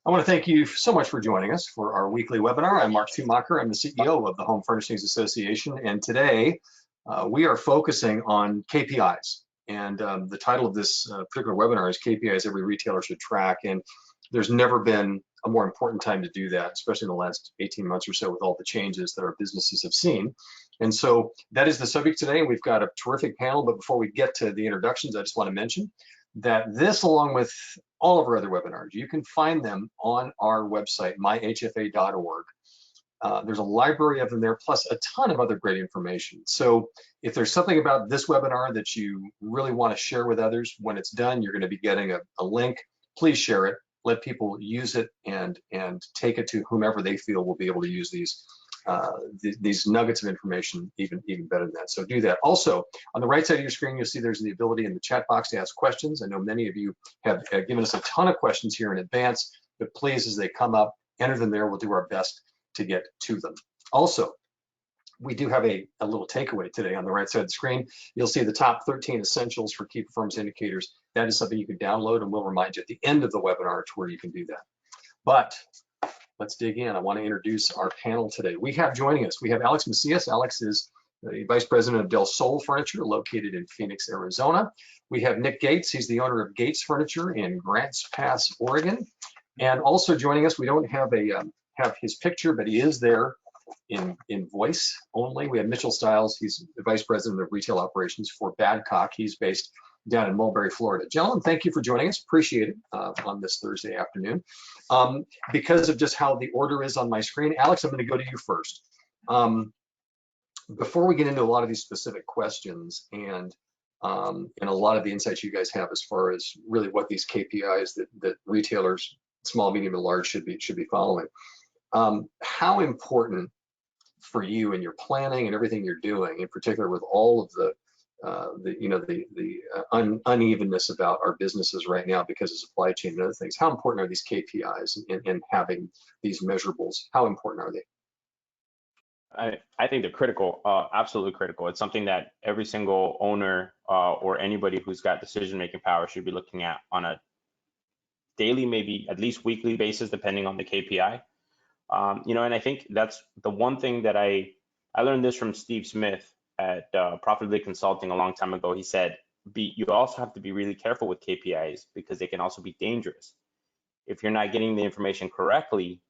I want to thank you so much for joining us for our weekly webinar. I'm Mark Schumacher. I'm the CEO of the Home Furnishings Association, and today we are focusing on KPIs. And the title of this particular webinar is KPIs Every Retailer Should Track. And there's never been a more important time to do that, especially in the last 18 months or so with all the changes that our businesses have seen. And so that is the subject today. We've got a terrific panel, but before we get to the introductions, I just want to mention that this, along with all of our other webinars, you can find them on our website, myhfa.org. There's a library of them there, plus a ton of other great information. So if there's something about this webinar that you really want to share with others, when it's done, you're going to be getting a link. Please share it. Let people use it and take it to whomever they feel will be able to use these nuggets of information even better than that. So do that. Also, on the right side of your screen, you'll see there's the ability in the chat box to ask questions. I know many of you have given us a ton of questions here in advance, but please, as they come up, enter them there. We'll do our best to get to them. Also, we do have a little takeaway today on the right side of the screen. You'll see the top 13 essentials for key performance indicators. That is something you can download, and we'll remind you at the end of the webinar to where you can do that. But let's dig in. I want to introduce our panel today. We have joining us, we have Alex Macias. Alex is the Vice President of Del Sol Furniture, located in Phoenix, Arizona. We have Nick Gates. He's the owner of Gates Furniture in Grants Pass, Oregon. And also joining us, we don't have his picture, but he is there in voice only. We have Mitchell Stiles. He's the Vice President of Retail Operations for Badcock. He's based down in Mulberry, Florida. Gentlemen, thank you for joining us. Appreciate it on this Thursday afternoon. Because of just how the order is on my screen, Alex, I'm going to go to you first. Before we get into a lot of these specific questions and a lot of the insights you guys have as far as really what these KPIs that retailers, small, medium, and large should be following, how important for you and your planning and everything you're doing, in particular with all of the unevenness about our businesses right now because of supply chain and other things, how important are these KPIs and having these measurables? How important are they? I think they're critical, absolutely critical. It's something that every single owner or anybody who's got decision-making power should be looking at on a daily, maybe at least weekly basis, depending on the KPI. And I think that's the one thing that I learned this from Steve Smith at Profitably Consulting a long time ago. He said, you also have to be really careful with KPIs because they can also be dangerous. If you're not getting the information correctly,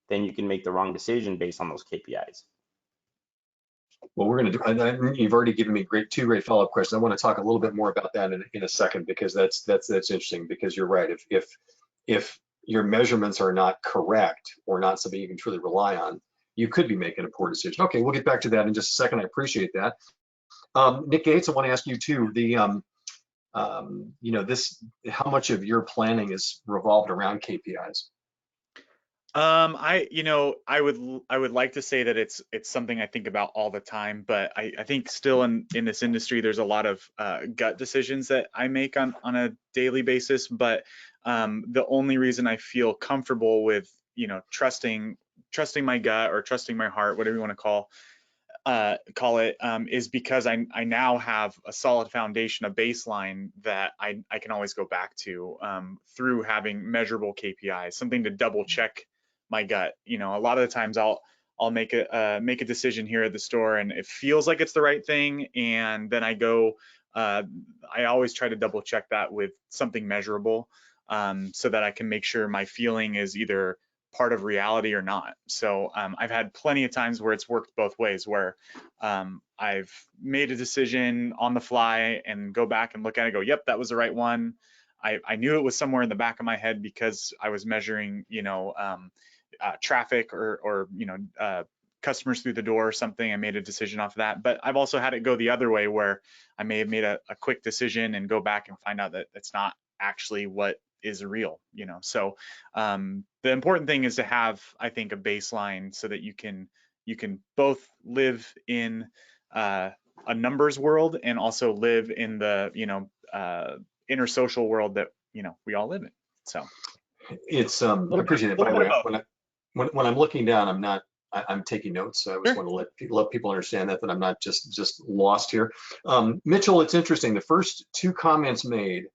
then you can make the wrong decision based on those KPIs. Well, we're going to do, and you've already given me two great follow-up questions. I want to talk a little bit more about that in a second, because that's interesting, because you're right. If your measurements are not correct or not something you can truly rely on, you could be making a poor decision. Okay, we'll get back to that in just a second. I appreciate that. Nick Gates, I want to ask you too, how much of your planning is revolved around KPIs? I would like to say that it's something I think about all the time, but I think still in this industry, there's a lot of gut decisions that I make on a daily basis. But the only reason I feel comfortable with, trusting my gut or trusting my heart, whatever you want to call it, is because I now have a solid foundation, a baseline that I can always go back to through having measurable KPIs, something to double check my gut. A lot of the times I'll make a decision here at the store and it feels like it's the right thing, and then I go, I always try to double check that with something measurable, so that I can make sure my feeling is either part of reality or not. So I've had plenty of times where it's worked both ways, where I've made a decision on the fly and go back and look at it and go, yep, that was the right one. I knew it was somewhere in the back of my head because I was measuring, traffic or customers through the door or something. I made a decision off of that. But I've also had it go the other way, where I may have made a quick decision and go back and find out that it's not actually what is real. So the important thing is to have, I think, a baseline so that you can both live in a numbers world and also live in the inner social world that we all live in. So it's I appreciate it. By the way, when I'm looking down, I'm taking notes. So I just want to let people understand that I'm not just lost here. Mitchell, it's interesting. The first two comments made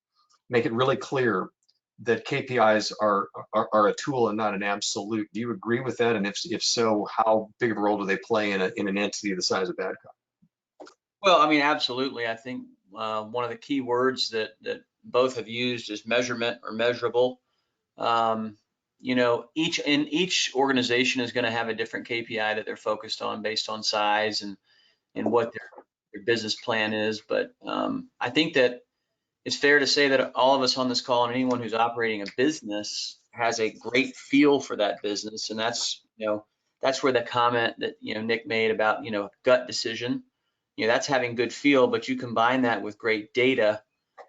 make it really clear that KPIs are a tool and not an absolute. Do you agree with that? And if so, how big of a role do they play in an entity the size of Badcock? Well, I mean, absolutely. I think one of the key words that both have used is measurement or measurable. You know, each organization is going to have a different KPI that they're focused on based on size and what their business plan is. But I think that it's fair to say that all of us on this call and anyone who's operating a business has a great feel for that business, and that's that's where the comment that Nick made about gut decision. That's having good feel, but you combine that with great data.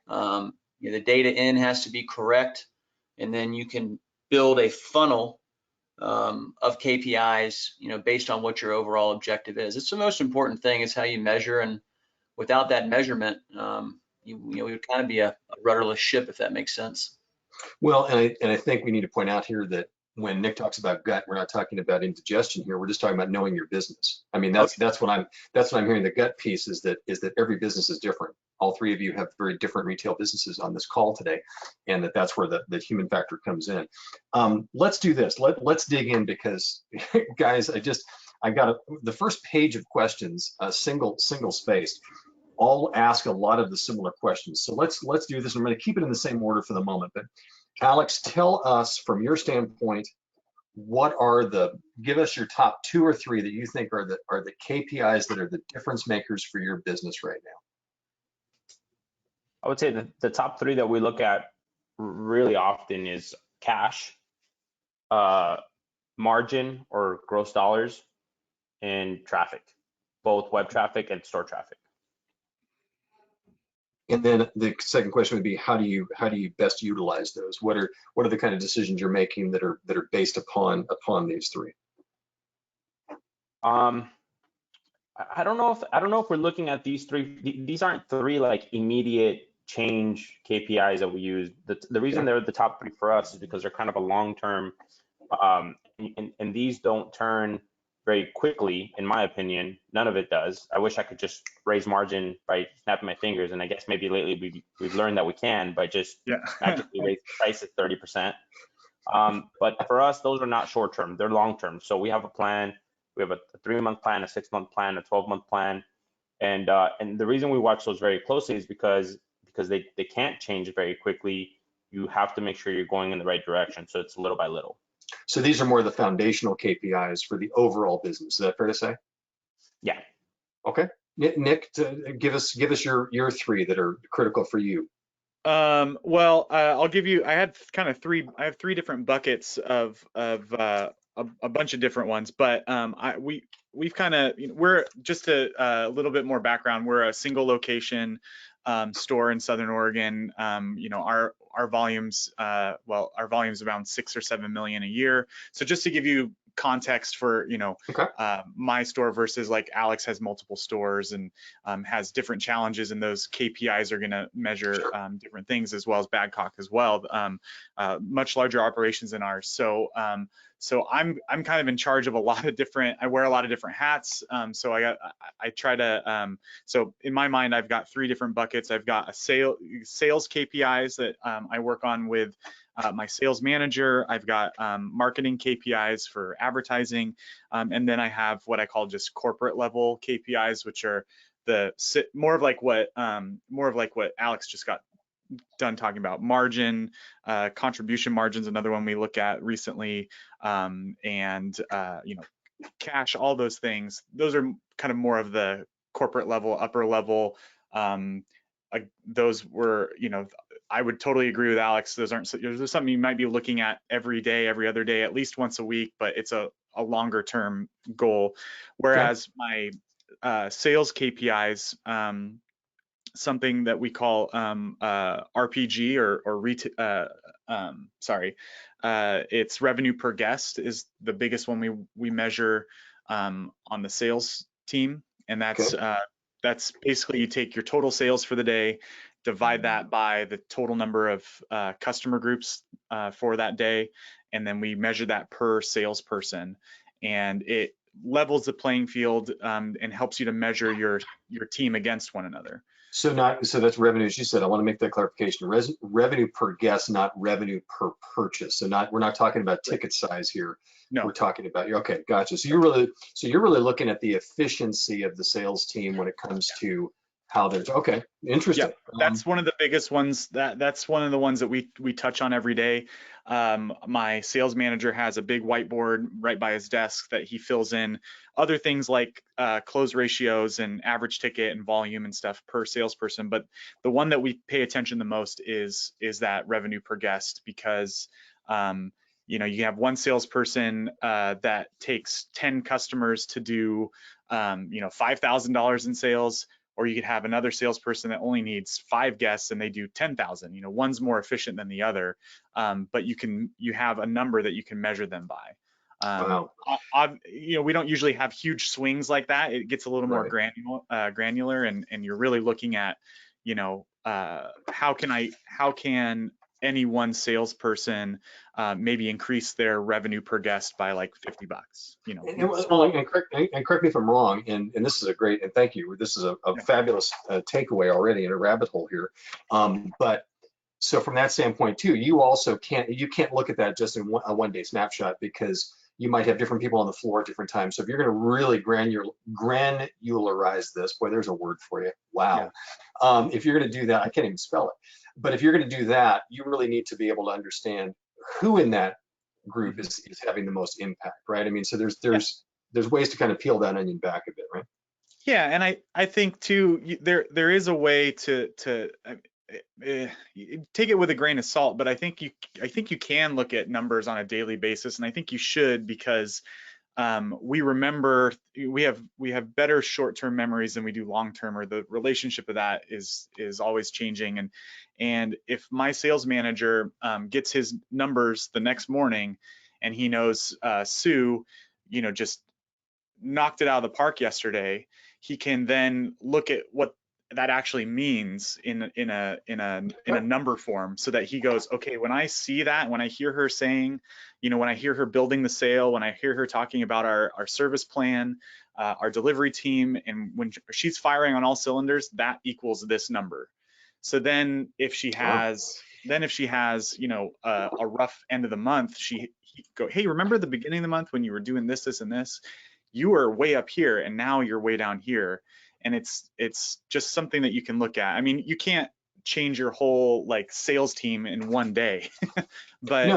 The data in has to be correct, and then you can build a funnel of KPIs, based on what your overall objective is. It's the most important thing. It's how you measure, and without that measurement, we would kind of be a rudderless ship, if that makes sense. Well, and I think we need to point out here that when Nick talks about gut, we're not talking about indigestion here. We're just talking about knowing your business. I mean, that's what I'm hearing. The gut piece is that every business is different. All three of you have very different retail businesses on this call today, and that's where the human factor comes in. Let's do this. Let's dig in, because guys, I got the first page of questions, single spaced, all ask a lot of the similar questions. So let's do this. I'm going to keep it in the same order for the moment, but Alex, tell us from your standpoint, give us your top 2 or 3 that you think are the KPIs that are the difference makers for your business right now. I would say the top 3 that we look at really often is cash, margin or gross dollars, and traffic, both web traffic and store traffic. And then the second question would be, how do you best utilize those? What are the kind of decisions you're making that are based upon these 3? I don't know if we're looking at these 3. These aren't 3 like immediate change KPIs that we use. The reason they're the top 3 for us is because they're kind of a long term, and these don't turn very quickly, in my opinion. None of it does. I wish I could just raise margin by snapping my fingers, and I guess maybe lately we've learned that we can by just magically raise the price at 30%. But for us, those are not short term; they're long term. So we have a plan. We have a 3-month plan, a 6-month plan, a 12-month plan, and the reason we watch those very closely is because they can't change very quickly. You have to make sure you're going in the right direction. So it's little by little. So these are more the foundational KPIs for the overall business. Is that fair to say? Yeah. Okay. Nick, give us your 3 that are critical for you. Well, I'll give you. I have 3 different buckets of a bunch of different ones, but we've kind of, we're just a little bit more background. We're a single location store in Southern Oregon. Our volumes, our volumes around 6 or 7 million a year. So just to give you context for my store versus like Alex has multiple stores and has different challenges, and those KPIs are going to measure different things, as well as Badcock as well, much larger operations than ours. So I'm kind of in charge of a lot of different, I wear a lot of different hats. So I try to, so in my mind, I've got 3 different buckets. I've got a sales KPIs that I work on with my sales manager. I've got marketing KPIs for advertising. And then I have what I call just corporate level KPIs, which are more of like what Alex just got done talking about. Margin, contribution margins, another one we look at recently, and cash, all those things. Those are kind of more of the corporate level, upper level. Those were, I would totally agree with Alex. Those aren't, there's something you might be looking at every day, every other day, at least once a week, but it's a longer term goal. Whereas my sales KPIs, something that we call RPG it's revenue per guest is the biggest one we measure on the sales team, and that's basically you take your total sales for the day, divide that by the total number of customer groups for that day, and then we measure that per salesperson, and it levels the playing field and helps you to measure your team against one another. So that's revenue, as you said. I want to make that clarification. Revenue per guest, not revenue per purchase. So we're not talking about ticket size here. No. We're talking about, okay, gotcha. So you're really looking at the efficiency of the sales team when it comes to how they're, okay, interesting. Yep, that's one of the biggest ones. That's one of the ones that we touch on every day. My sales manager has a big whiteboard right by his desk that he fills in other things like close ratios and average ticket and volume and stuff per salesperson. But the one that we pay attention the most is that revenue per guest, because you know, you have one salesperson that takes 10 customers to do you know, $5,000 in sales, or you could have another salesperson that only needs 5 guests and they do 10,000. You know, one's more efficient than the other, but you have a number that you can measure them by. Wow. You know, we don't usually have huge swings like that. It gets a little more granular, and you're really looking at, you know, how can any one salesperson maybe increase their revenue per guest by like $50, you know. And correct me if I'm wrong, and this is a great, and thank you. This is a fabulous takeaway already in a rabbit hole here. But so from that standpoint too, you can't look at that just in a one-day snapshot, because you might have different people on the floor at different times. So if you're going to really granularize this, boy, there's a word for you. Wow. Yeah. If you're going to do that, I can't even spell it. But if you're going to do that, you really need to be able to understand who in that group is having the most impact, right? I mean, so there's ways to kind of peel that onion back a bit, right? Yeah, and I think too, there is a way to take it with a grain of salt, but I think you can look at numbers on a daily basis, and I think you should, because we remember, we have better short-term memories than we do long-term, or the relationship of that is always changing. And if my sales manager gets his numbers the next morning and he knows Sue, you know, just knocked it out of the park yesterday, he can then look at what that actually means in a number form, so that he goes, okay, when I see that, when I hear her saying, you know, when I hear her building the sale, when I hear her talking about our service plan, our delivery team, and when she's firing on all cylinders, that equals this number. So then if she has you know, a rough end of the month, he go, hey, remember the beginning of the month when you were doing this, this, and this? You were way up here and now you're way down here. And it's just something that you can look at. I mean, you can't change your whole like sales team in one day, but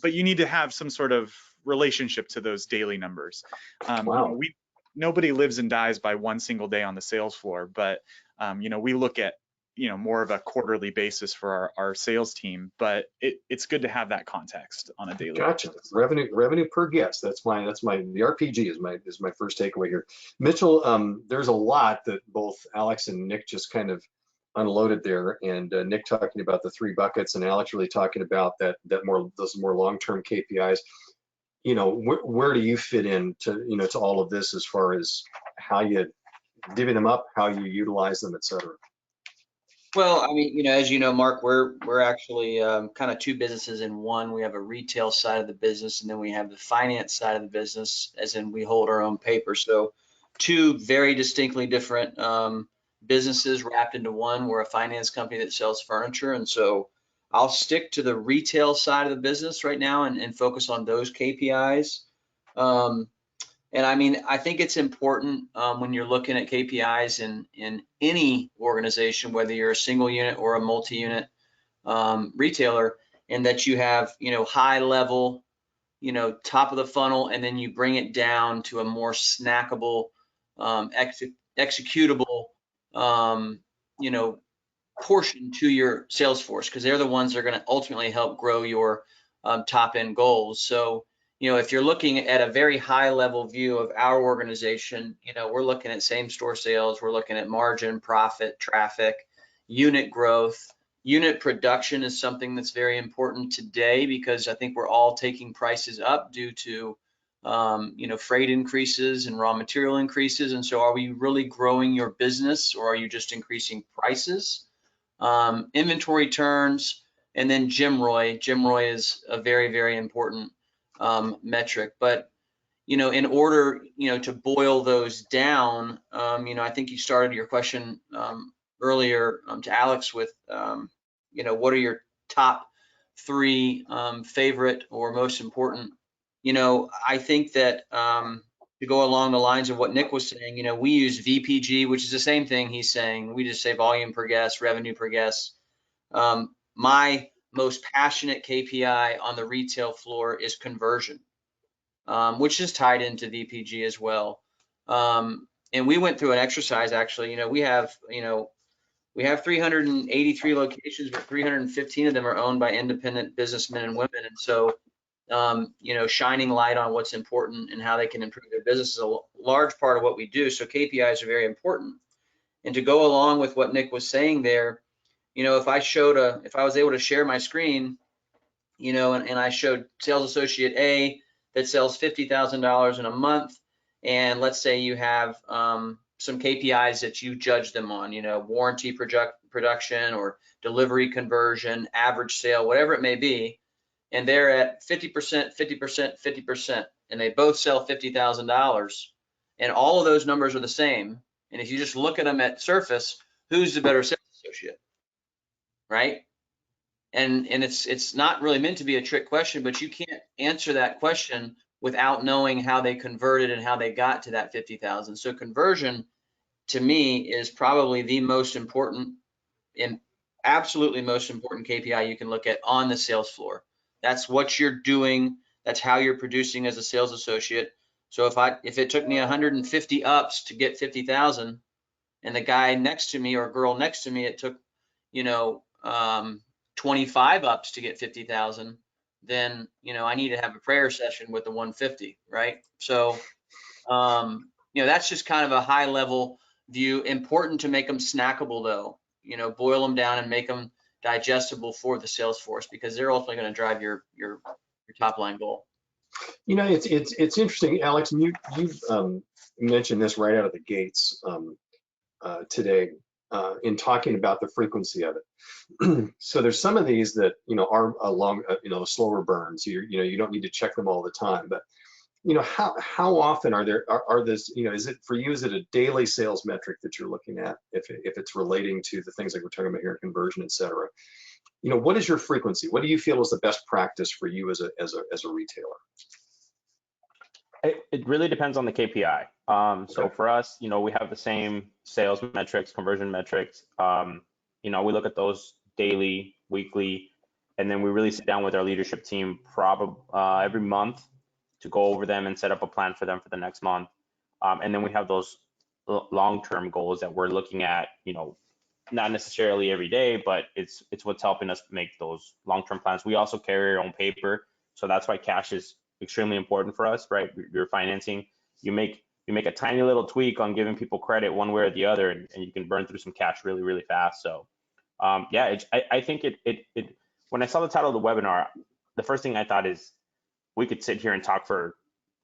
you need to have some sort of relationship to those daily numbers. You know, nobody lives and dies by one single day on the sales floor, but you know, we look at, you know, more of a quarterly basis for our sales team, but it's good to have that context on a daily basis. Revenue per guest. The RPG is my first takeaway here. Mitchell, there's a lot that both Alex and Nick just kind of unloaded there, and Nick talking about the 3 buckets, and Alex really talking about those more long-term KPIs. You know, where do you fit in to, you know, to all of this, as far as how you divvy them up, how you utilize them, et cetera? Well, I mean, you know, as you know, Mark, we're actually kind of 2 businesses in one. We have a retail side of the business, and then we have the finance side of the business, as in we hold our own paper. So 2 very distinctly different businesses wrapped into one. We're a finance company that sells furniture, and so I'll stick to the retail side of the business right now and focus on those KPIs. And I mean, I think it's important when you're looking at KPIs in any organization, whether you're a single unit or a multi-unit retailer, and that you have, you know, high level, you know, top of the funnel, and then you bring it down to a more snackable, executable, you know, portion to your sales force, because they're the ones that are going to ultimately help grow your top end goals. So, you know, if you're looking at a very high level view of our organization, you know, we're looking at same store sales, we're looking at margin, profit, traffic, unit growth. Unit production is something that's very important today, because I think we're all taking prices up due to, you know, freight increases and raw material increases. And so are we really growing your business, or are you just increasing prices? Inventory turns, and then GMROI. GMROI is a very, very important metric. But, you know, in order, you know, to boil those down, you know, I think you started your question earlier to Alex with, what are your top 3 favorite or most important? I think that to go along the lines of what Nick was saying, we use VPG, which is the same thing he's saying. We just say volume per guest, revenue per guest. My most passionate KPI on the retail floor is conversion, which is tied into VPG as well. And we went through an exercise, actually. We have 383 locations, but 315 of them are owned by independent businessmen and women. And so, shining light on what's important and how they can improve their business is a large part of what we do. So KPIs are very important. And to go along with what Nick was saying there, if I was able to share my screen, and I showed sales associate A that sells $50,000 in a month, and let's say you have some KPIs that you judge them on, warranty production or delivery conversion, average sale, whatever it may be, and they're at 50%, 50%, 50%, and they both sell $50,000, and all of those numbers are the same. And if you just look at them at surface, who's the better sales associate, right? And it's not really meant to be a trick question, but you can't answer that question without knowing how they converted and how they got to that 50,000. So conversion, to me, is probably the most important and absolutely most important KPI you can look at on the sales floor. That's what you're doing. That's how you're producing as a sales associate. So if it took me 150 ups to get 50,000, and the guy next to me or girl next to me, it took 25 ups to get 50,000, then I need to have a prayer session with the 150, right? So that's just kind of a high level view. Important to make them snackable though, boil them down and make them digestible for the sales force, because they're ultimately going to drive your top line goal. It's interesting, Alex, and you mentioned this right out of the gates today in talking about the frequency of it. So there's some of these that are along slower burns. You don't need to check them all the time, but how often are this, is it for you, is it a daily sales metric that you're looking at if it's relating to the things like we're talking about here, conversion, et cetera? What is your frequency? What do you feel is the best practice for you as a retailer? It really depends on the KPI. So for us, we have the same sales metrics, conversion metrics. We look at those daily, weekly, and then we really sit down with our leadership team probably every month to go over them and set up a plan for them for the next month. And then we have those long-term goals that we're looking at, not necessarily every day, but it's what's helping us make those long-term plans. We also carry our own paper, so that's why cash is extremely important for us, right? Your financing, you make a tiny little tweak on giving people credit one way or the other, and you can burn through some cash really, really fast. So I think it when I saw the title of the webinar, the first thing I thought is we could sit here and talk for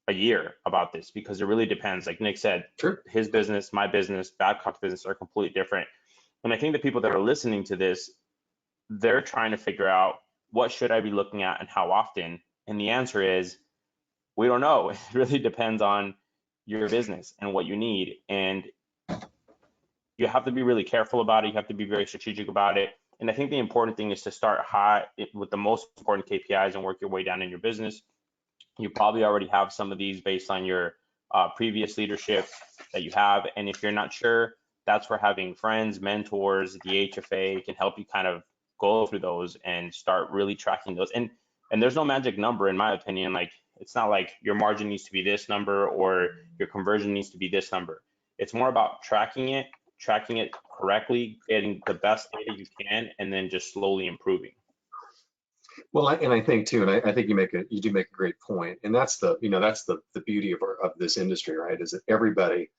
a year about this, because it really depends. Like Nick said, Sure. His business, my business, Babcock's business are completely different. And I think the people that are listening to this, they're trying to figure out, what should I be looking at and how often? And the answer is, we don't know. It really depends on your business and what you need. And you have to be really careful about it. You have to be very strategic about it. And I think the important thing is to start high with the most important KPIs and work your way down in your business. You probably already have some of these based on your previous leadership that you have. And if you're not sure, that's where having friends, mentors, the HFA can help you kind of go through those and start really tracking those. And there's no magic number, in my opinion. Like, it's not like your margin needs to be this number or your conversion needs to be this number. It's more about tracking it correctly, getting the best data you can, and then just slowly improving. Well, I think too, and I think you do make a great point, and that's the beauty of this industry, right? Is that everybody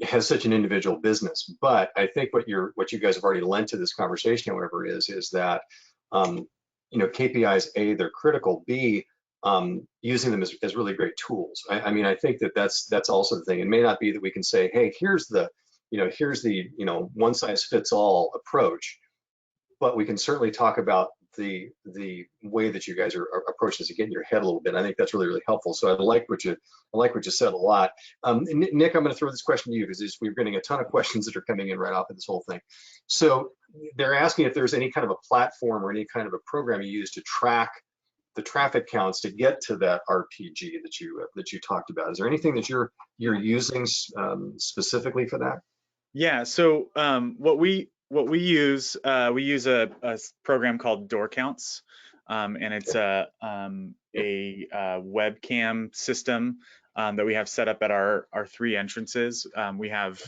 has such an individual business. But I think what you guys have already lent to this conversation, however, is that KPIs, A, they're critical, B, using them as really great tools. I think that's also the thing. It may not be that we can say, hey, here's the one size fits all approach, but we can certainly talk about the way that you guys are approaching this and getting your head a little bit. I think that's really, really helpful. So I like what you said a lot. Nick, I'm going to throw this question to you because we're getting a ton of questions that are coming in right off of this whole thing. So they're asking if there's any kind of a platform or any kind of a program you use to track the traffic counts to get to that RPG that you talked about. Is there anything that you're using specifically for that? Yeah. So what we use, we use a program called Door Counts, and it's a webcam system that we have set up at our 3 entrances. We have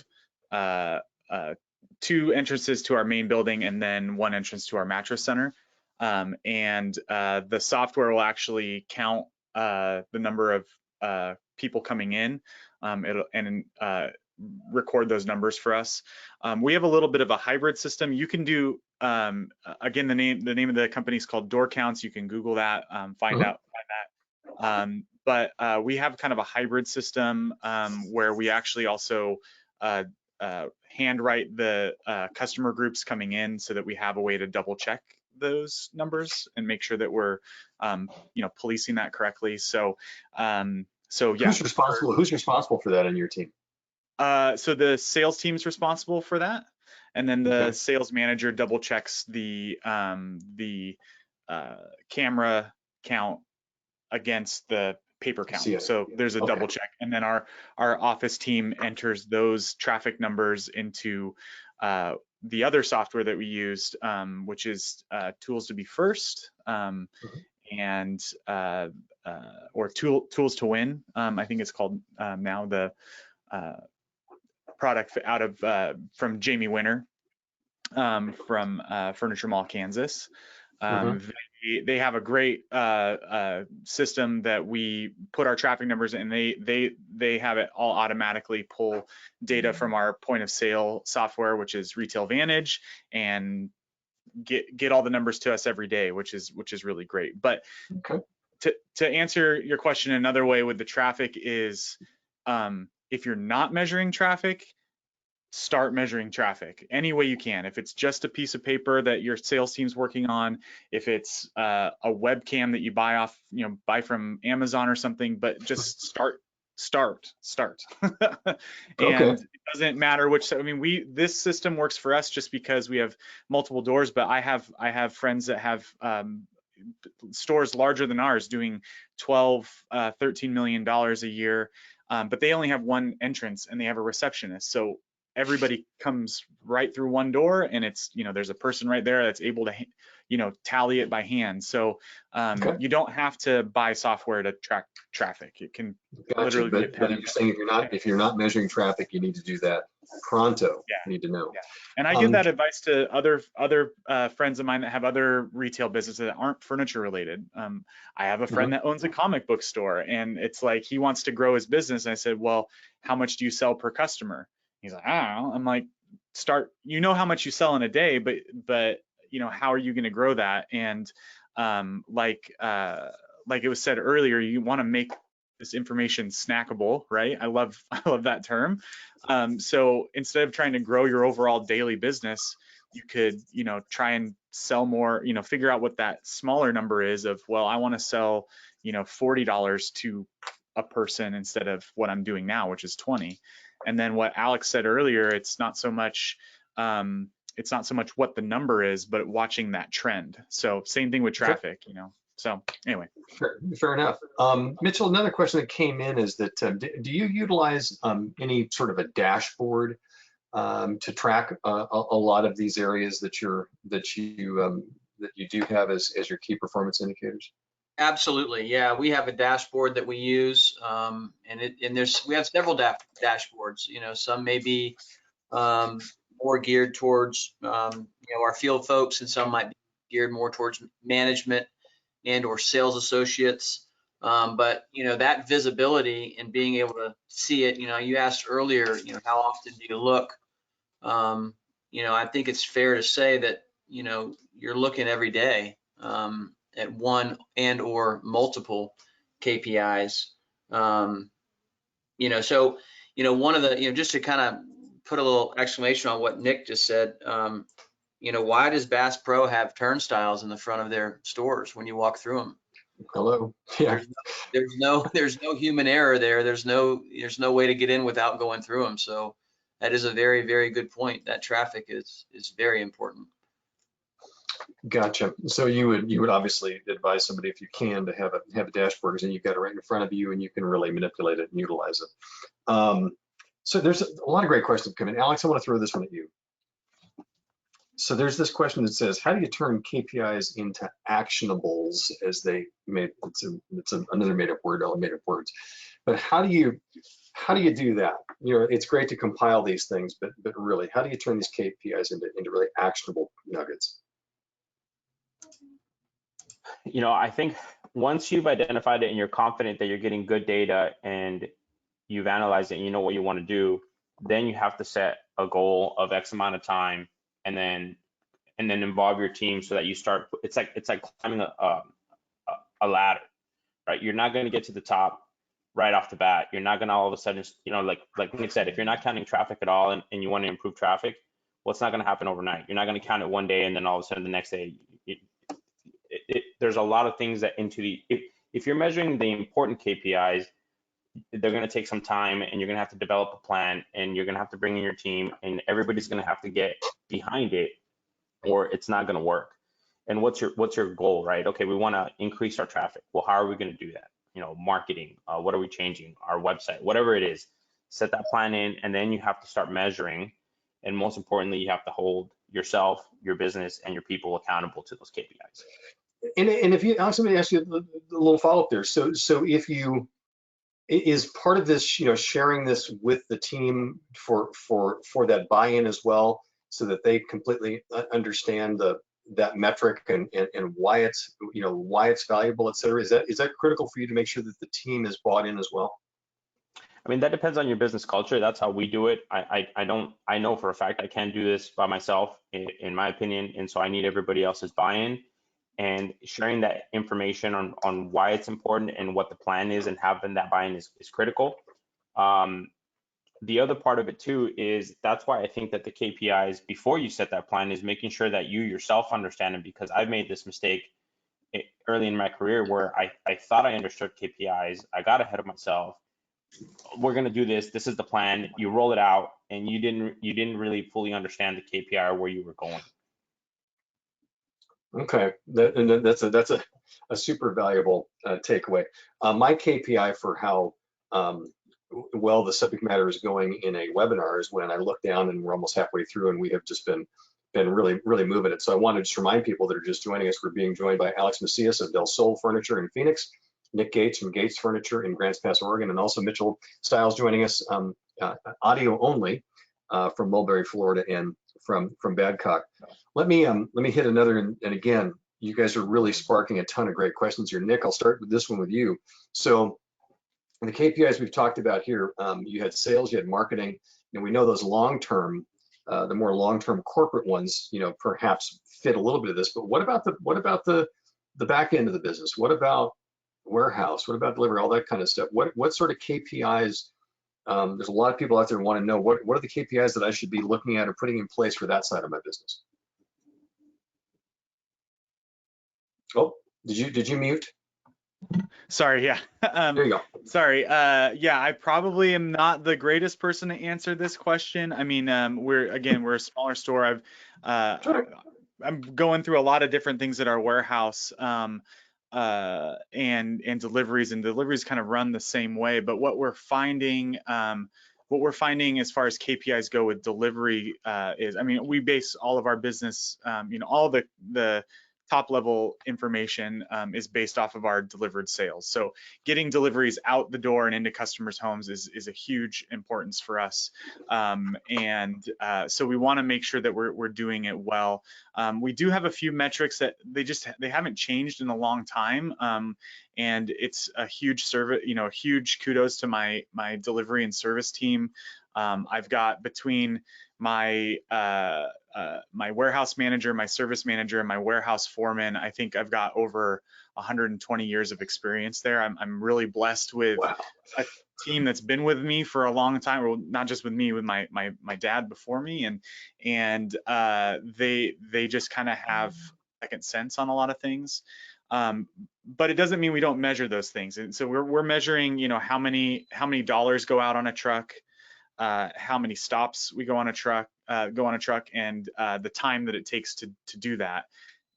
2 entrances to our main building and then 1 entrance to our mattress center. And the software will actually count the number of people coming in, record those numbers for us. We have a little bit of a hybrid system. You can do, again, the name of the company is called Door Counts. You can Google that, find that. But we have kind of a hybrid system where we actually also handwrite the customer groups coming in so that we have a way to double check those numbers and make sure that we're policing that correctly. So yeah. Who's responsible for that in your team? So the sales team's responsible for that, and then the sales manager double checks the camera count against the paper count. So there's a double check, and then our office team enters those traffic numbers into the other software that we used, which is Tools to Be First, and or Tools to Win. I think it's called now, the product out of from Jamie Winter from Furniture Mall, Kansas. They have a great system that we put our traffic numbers in. They have it all automatically pull data from our point of sale software, which is Retail Vantage, and get all the numbers to us every day, which is really great. But to answer your question another way with the traffic is, if you're not measuring traffic, start measuring traffic any way you can. If it's just a piece of paper that your sales team's working on, if it's a webcam that you buy from Amazon or something, but just start. And it doesn't matter which. I mean, this system works for us just because we have multiple doors, but I have friends that have stores larger than ours doing $12-13 million a year, but they only have 1 entrance and they have a receptionist. So everybody comes right through one door, and it's, there's a person right there that's able to, tally it by hand. So you don't have to buy software to track traffic. It can literally be a pen. But you're saying if you're not measuring traffic, you need to do that pronto. Yeah. You need to know. Yeah. And I give that advice to other friends of mine that have other retail businesses that aren't furniture related. I have a friend that owns a comic book store, and it's like he wants to grow his business. And I said, well, how much do you sell per customer? He's like, I don't know. I'm like, how much you sell in a day, but how are you going to grow that? And like it was said earlier, you want to make this information snackable, right? I love that term. So instead of trying to grow your overall daily business, you could, try and sell more, figure out what that smaller number is of, well, I want to sell, $40 to a person instead of what I'm doing now, which is 20. And then what Alex said earlier, it's not so much what the number is, but watching that trend. So same thing with traffic, So anyway. Fair enough. Mitchell, another question that came in is that do you utilize any sort of a dashboard to track a lot of these areas that you do have as your key performance indicators? Absolutely, yeah. We have a dashboard that we use, and we have several dashboards. Some may be more geared towards our field folks, and some might be geared more towards management and or sales associates. But that visibility and being able to see it. You asked earlier, how often do you look? I think it's fair to say that you're looking every day at one and or multiple KPIs. So one of the just to kind of put a little exclamation on what Nick just said, You know, why does Bass Pro have turnstiles in the front of their stores when you walk through them? Hello. Yeah. There's no human error there. There's no way to get in without going through them. So that is a very, very good point. That traffic is very important. Gotcha. So you would obviously advise somebody, if you can, to have a dashboard, and you've got it right in front of you, and you can really manipulate it and utilize it. So there's a lot of great questions coming. Alex, I want to throw this one at you. So there's this question that says, how do you turn KPIs into actionables? As they made, it's another made up word, all made up words. But how do you do that? You know, it's great to compile these things, but really, how do you turn these KPIs into really actionable nuggets? You know, I think once you've identified it and you're confident that you're getting good data and you've analyzed it and you know what you want to do, then you have to set a goal of X amount of time, and then involve your team so that you start. It's like climbing a ladder, right? You're not going to get to the top right off the bat. You're not going to all of a sudden, you know, like Nick said, if you're not counting traffic at all and you want to improve traffic, well, it's not going to happen overnight. You're not going to count it one day and then all of a sudden the next day. There's a lot of things that if you're measuring the important KPIs, they're going to take some time, and you're going to have to develop a plan, and you're going to have to bring in your team, and everybody's going to have to get behind it, or it's not going to work. And what's your goal, right? Okay, we want to increase our traffic. Well, how are we going to do that? You know, marketing, what are we changing? Our website, whatever it is, set that plan in, and then you have to start measuring. And most importantly, you have to hold yourself, your business, and your people accountable to those KPIs. And if you, Alex, let me ask you a little follow-up there. So if you, is part of this, you know, sharing this with the team for that buy-in as well, so that they completely understand that metric and why it's, you know, why it's valuable, et cetera. Is that critical for you to make sure that the team is bought in as well? I mean, that depends on your business culture. That's how we do it. I know for a fact I can't do this by myself, in my opinion, and so I need everybody else's buy-in. And sharing that information on why it's important and what the plan is and having that buy-in is critical. The other part of it too is that's why I think that the KPIs before you set that plan is making sure that you yourself understand them, because I've made this mistake early in my career where I thought I understood KPIs. I got ahead of myself. We're going to do this. This is the plan. You roll it out, and you didn't really fully understand the KPI or where you were going. Okay, that's a super valuable takeaway. My KPI for how well the subject matter is going in a webinar is when I look down and we're almost halfway through and we have just been really moving it. So I want to just remind people that are just joining us, we're being joined by Alex Macias of Del Sol Furniture in Phoenix, Nick Gates from Gates Furniture in Grants Pass, Oregon, and also Mitchell Stiles joining us audio only from Mulberry, Florida, and from Badcock. Let me hit another, and again, you guys are really sparking a ton of great questions here. Nick, I'll start with this one with you. So the KPIs we've talked about here, you had sales, you had marketing, and we know those long-term, the more long-term corporate ones, you know, perhaps fit a little bit of this. But what about the back end of the business? What about warehouse? What about delivery? All that kind of stuff. What sort of KPIs? There's a lot of people out there who want to know what are the KPIs that I should be looking at or putting in place for that side of my business. Oh, did you mute? Sorry, yeah. There you go. Sorry, yeah, I probably am not the greatest person to answer this question. I mean, we're a smaller store. I'm going through a lot of different things at our warehouse, and deliveries kind of run the same way. But what we're finding as far as KPIs go with delivery is, I mean, we base all of our business, you know, all the top level information is based off of our delivered sales. So getting deliveries out the door and into customers' homes is a huge importance for us. So we want to make sure that we're doing it well. We do have a few metrics that they haven't changed in a long time. And it's a huge service, you know, a huge kudos to my delivery and service team. I've got between my warehouse manager, my service manager, and my warehouse foreman, I think I've got over 120 years of experience there. I'm really blessed with Wow. team that's been with me for a long time, or not just with me, with my dad before me, and they just kind of have second sense on a lot of things. But it doesn't mean we don't measure those things. And so we're measuring, you know, how many dollars go out on a truck, how many stops we go on a truck, and the time that it takes to do that.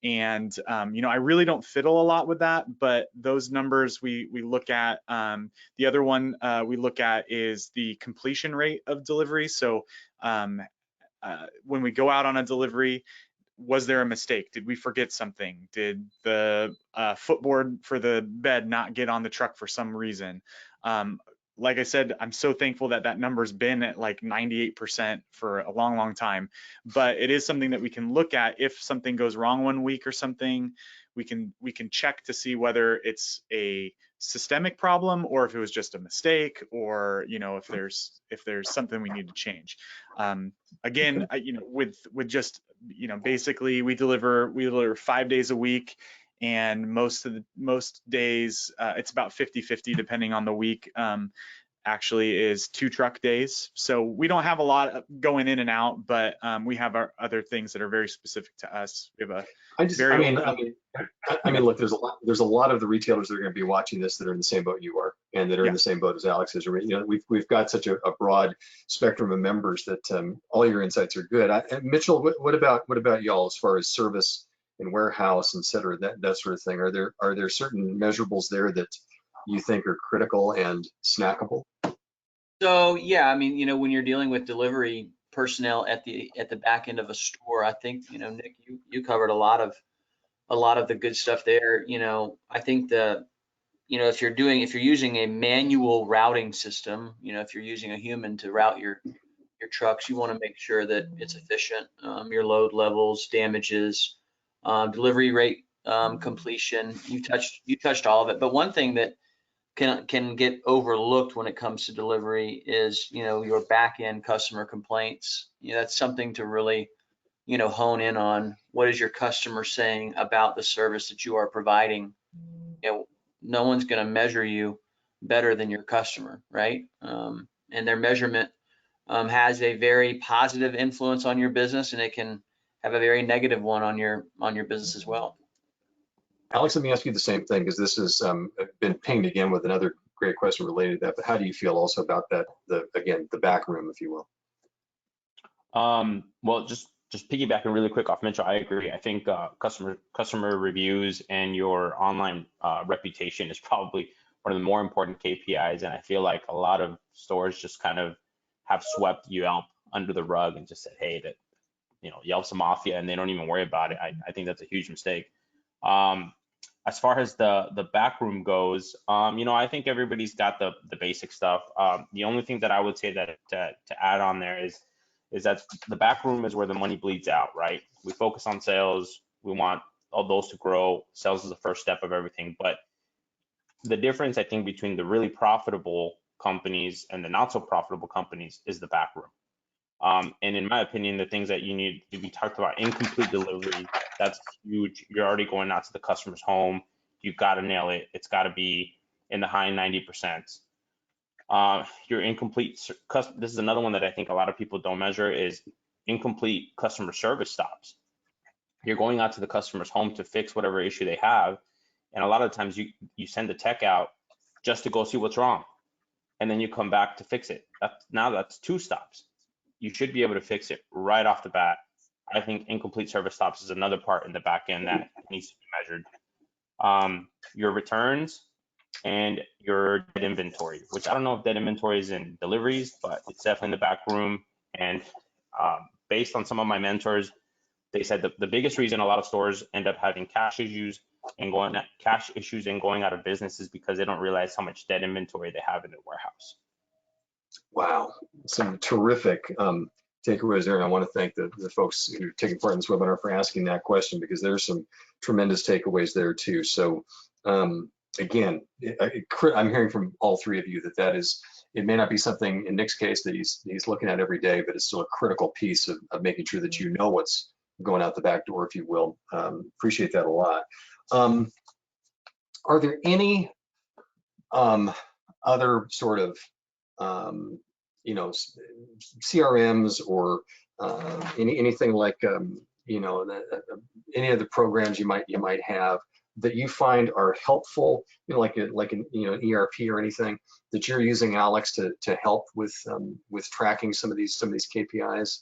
And you know, I really don't fiddle a lot with that, but those numbers we look at. The other one we look at is the completion rate of delivery. So when we go out on a delivery, was there a mistake? Did we forget something? Did the footboard for the bed not get on the truck for some reason? Like I said, I'm so thankful that that number's been at like 98% for a long, long time. But it is something that we can look at. If something goes wrong one week or something, we can check to see whether it's a systemic problem or if it was just a mistake, or you know, if there's something we need to change. Again, you know, with just, you know, basically we deliver 5 days a week, and most days it's about 50-50 depending on the week. Actually is 2 truck days, so we don't have a lot going in and out, but we have our other things that are very specific to us. We have a I mean, look, there's a lot of the retailers that are going to be watching this that are in the same boat you are, and that are in the same boat as Alex is. You know, we've got such a broad spectrum of members that all your insights are good. Mitchell, what about y'all as far as service and warehouse, et cetera, that sort of thing? Are there certain measurables there that you think are critical and snackable? So yeah, I mean, you know, when you're dealing with delivery personnel at the back end of a store, I think, you know, Nick, you covered a lot of the good stuff there. You know, I think you know, if you're using a manual routing system, you know, if you're using a human to route your trucks, you want to make sure that it's efficient. Your load levels, damages, delivery rate, completion. You touched all of it. But one thing that can get overlooked when it comes to delivery is, you know, your back end customer complaints. You know, that's something to really, you know, hone in on. What is your customer saying about the service that you are providing? You know, no one's going to measure you better than your customer, right? And their measurement has a very positive influence on your business, and it can have a very negative one on your business as well. Alex, let me ask you the same thing, because this has been pinged again with another great question related to that. But how do you feel also about that, the back room, if you will? Well, just piggybacking really quick off Mitchell, I agree. I think customer reviews and your online reputation is probably one of the more important KPIs. And I feel like a lot of stores just kind of have swept Yelp under the rug and just said, hey, that, you know, Yelp's a mafia, and they don't even worry about it. I think that's a huge mistake. As far as the back room goes, you know, I think everybody's got the basic stuff. The only thing that I would say that to add on there is that the back room is where the money bleeds out, right? We focus on sales. We want all those to grow. Sales is the first step of everything. But the difference, I think, between the really profitable companies and the not so profitable companies is the back room. And in my opinion, the things that you need to be talked about: incomplete delivery, that's huge. You're already going out to the customer's home. You've got to nail it. It's got to be in the high 90%. Your incomplete, this is another one that I think a lot of people don't measure, is incomplete customer service stops. You're going out to the customer's home to fix whatever issue they have. And a lot of times you send the tech out just to go see what's wrong. And then you come back to fix it. Now that's 2 stops. You should be able to fix it right off the bat. I think incomplete service stops is another part in the back end that needs to be measured. Your returns and your dead inventory, which I don't know if dead inventory is in deliveries, but it's definitely in the back room. And based on some of my mentors, they said that the biggest reason a lot of stores end up having cash issues and going out of business is because they don't realize how much dead inventory they have in their warehouse. Wow, some terrific takeaways there. And I want to thank the folks who are taking part in this webinar for asking that question, because there's some tremendous takeaways there too. So again, I'm hearing from all 3 of you that is, it may not be something in Nick's case that he's looking at every day, but it's still a critical piece of making sure that you know what's going out the back door, if you will. Appreciate that a lot. Are there any other sort of you know, CRMs or anything like you know, any of the programs you might have that you find are helpful, you know, like an you know, an ERP or anything that you're using, Alex, to help with tracking some of these KPIs.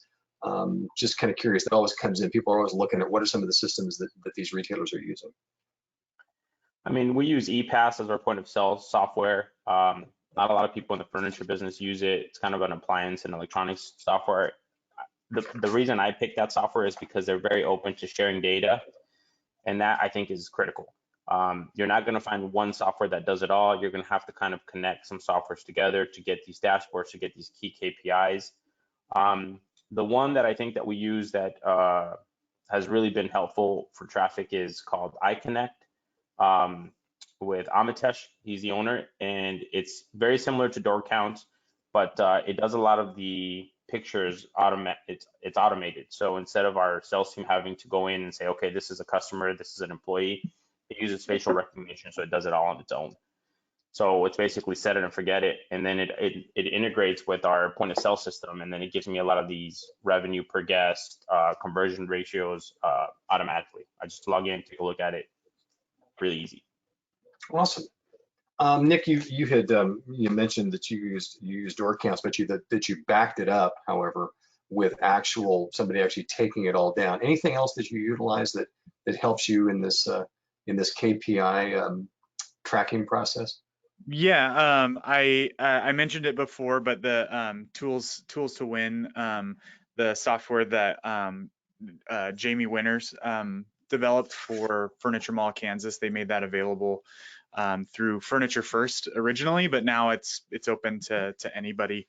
Just kind of curious. That always comes in. People are always looking at what are some of the systems that these retailers are using. I mean, we use ePass as our point of sale software. Not a lot of people in the furniture business use it. It's kind of an appliance and electronics software. The reason I picked that software is because they're very open to sharing data, and that I think is critical. You're not going to find one software that does it all. You're going to have to kind of connect some softwares together to get these dashboards, to get these key KPIs. The one that I think that we use that has really been helpful for traffic is called iConnect. With Amitesh, he's the owner, and it's very similar to door counts, but it does a lot of the pictures it's automated. So instead of our sales team having to go in and say, okay, this is a customer, this is an employee, it uses facial recognition, so it does it all on its own. So it's basically set it and forget it, and then it integrates with our point of sale system, and then it gives me a lot of these revenue per guest, conversion ratios automatically. I just log in, take a look at it, really easy. Awesome. Nick, you had you mentioned that you used door counts, but that you backed it up, however, with somebody actually taking it all down. Anything else that you utilize that helps you in this KPI tracking process? Yeah, I mentioned it before, but the tools to win, the software that Jamie Winters developed for Furniture Mall Kansas, they made that available through Furniture First originally, but now it's open to anybody.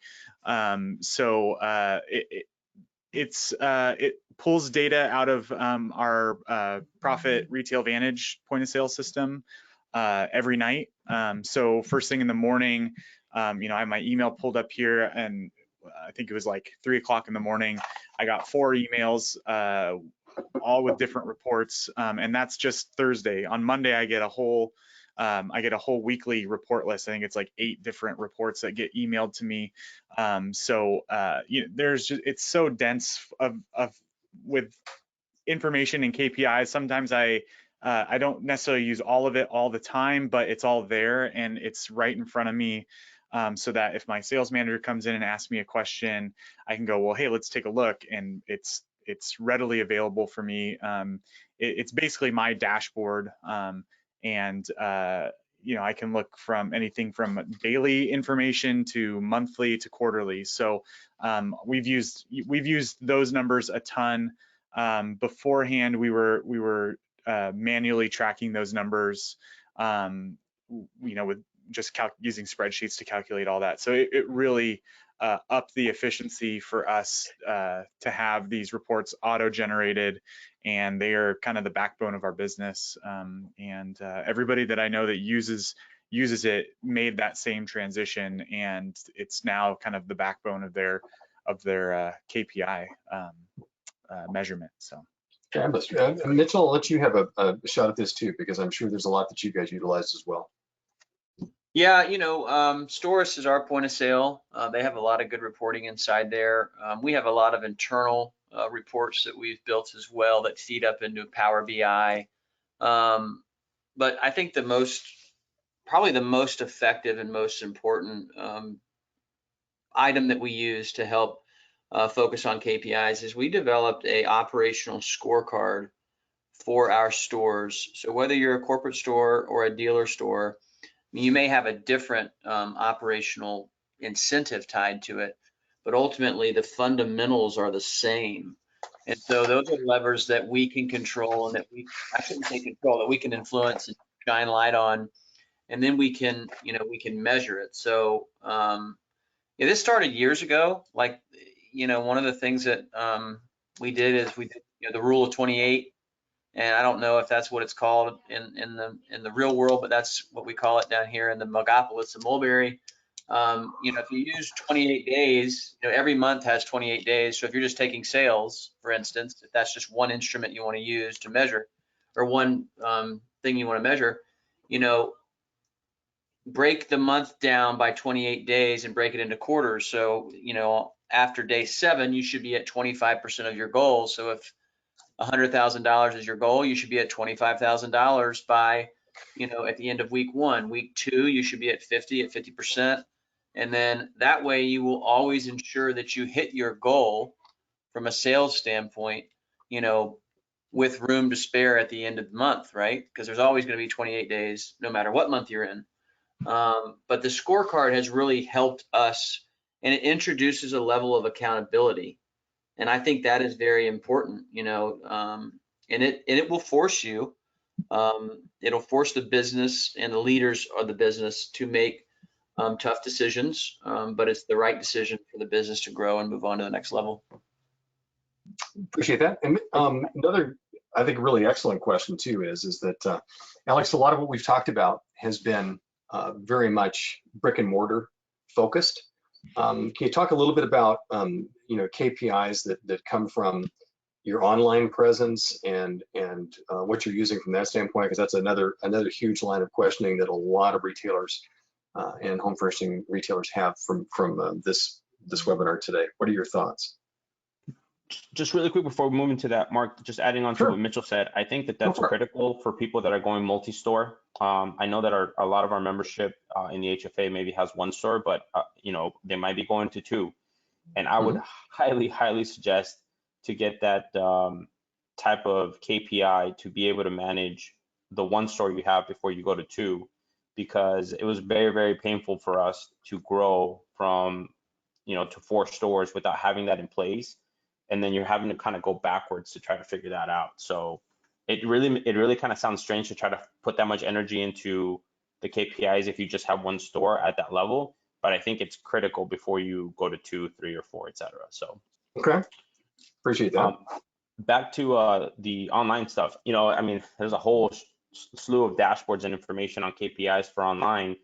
It pulls data out of our Profit Retail Vantage point of sale system every night. So first thing in the morning, you know, I have my email pulled up here, and I think it was like 3 o'clock in the morning. I got 4 emails, all with different reports, and that's just Thursday. On Monday, I get a whole weekly report list. I think it's like 8 different reports that get emailed to me. You know, it's so dense with information and KPIs. Sometimes I don't necessarily use all of it all the time, but it's all there and it's right in front of me. So that if my sales manager comes in and asks me a question, I can go, well, hey, let's take a look, and it's readily available for me. It's basically my dashboard, and you know, I can look from anything from daily information to monthly to quarterly. So we've used those numbers a ton. Beforehand, we were manually tracking those numbers, you know, with just using spreadsheets to calculate all that. So it really upped the efficiency for us to have these reports auto-generated, and they are kind of the backbone of our business. Everybody that I know that uses it made that same transition, and it's now kind of the backbone of their KPI measurement. So. Mitchell, I'll let you have a shot at this too, because I'm sure there's a lot that you guys utilize as well. Yeah, you know, Storis is our point of sale. They have a lot of good reporting inside there. We have a lot of internal reports that we've built as well that feed up into Power BI. But I think probably the most effective and most important item that we use to help focus on KPIs is we developed a operational scorecard for our stores. So whether you're a corporate store or a dealer store, you may have a different operational incentive tied to it, but ultimately the fundamentals are the same. And so those are levers that we can control, and that I shouldn't say control, that we can influence and shine light on, and then we can measure it. So yeah, this started years ago. Like, you know, one of the things that we did is we did, you know, the rule of 28. And I don't know if that's what it's called in the real world, but that's what we call it down here in the Megapolis of Mulberry. You know, if you use 28 days, you know, every month has 28 days. So if you're just taking sales, for instance, if that's just one instrument you want to use to measure, or one thing you want to measure, you know, break the month down by 28 days and break it into quarters. So, after day 7, you should be at 25% of your goal. So if $100,000 is your goal, you should be at $25,000 by, at the end of week 1. Week 2, you should be at 50%. And then that way you will always ensure that you hit your goal from a sales standpoint, with room to spare at the end of the month, right? Because there's always going to be 28 days, no matter what month you're in. But the scorecard has really helped us, and it introduces a level of accountability. And I think that is very important, and it will force you, it'll force the business and the leaders of the business to make tough decisions, but it's the right decision for the business to grow and move on to the next level. Appreciate that. And another, I think, really excellent question too is that, Alex, a lot of what we've talked about has been very much brick and mortar focused. Can you talk a little bit about KPIs that come from your online presence and what you're using from that standpoint? Because that's another huge line of questioning that a lot of retailers and home furnishing retailers have from this webinar today. What are your thoughts? Just really quick before we move into that, Mark, just adding on to what Mitchell said, I think that's critical for people that are going multi-store. I know that a lot of our membership in the HFA maybe has 1 store, but they might be going to 2. And I would highly suggest to get that type of KPI to be able to manage the 1 store you have before you go to 2, because it was very painful for us to grow from to 4 stores without having that in place. And then you're having to kind of go backwards to try to figure that out. So it really kind of sounds strange to try to put that much energy into the KPIs if you just have 1 store at that level. But I think it's critical before you go to 2, 3, or 4, etc. So okay, appreciate that. Back to the online stuff. I mean, there's a whole slew of dashboards and information on KPIs for online.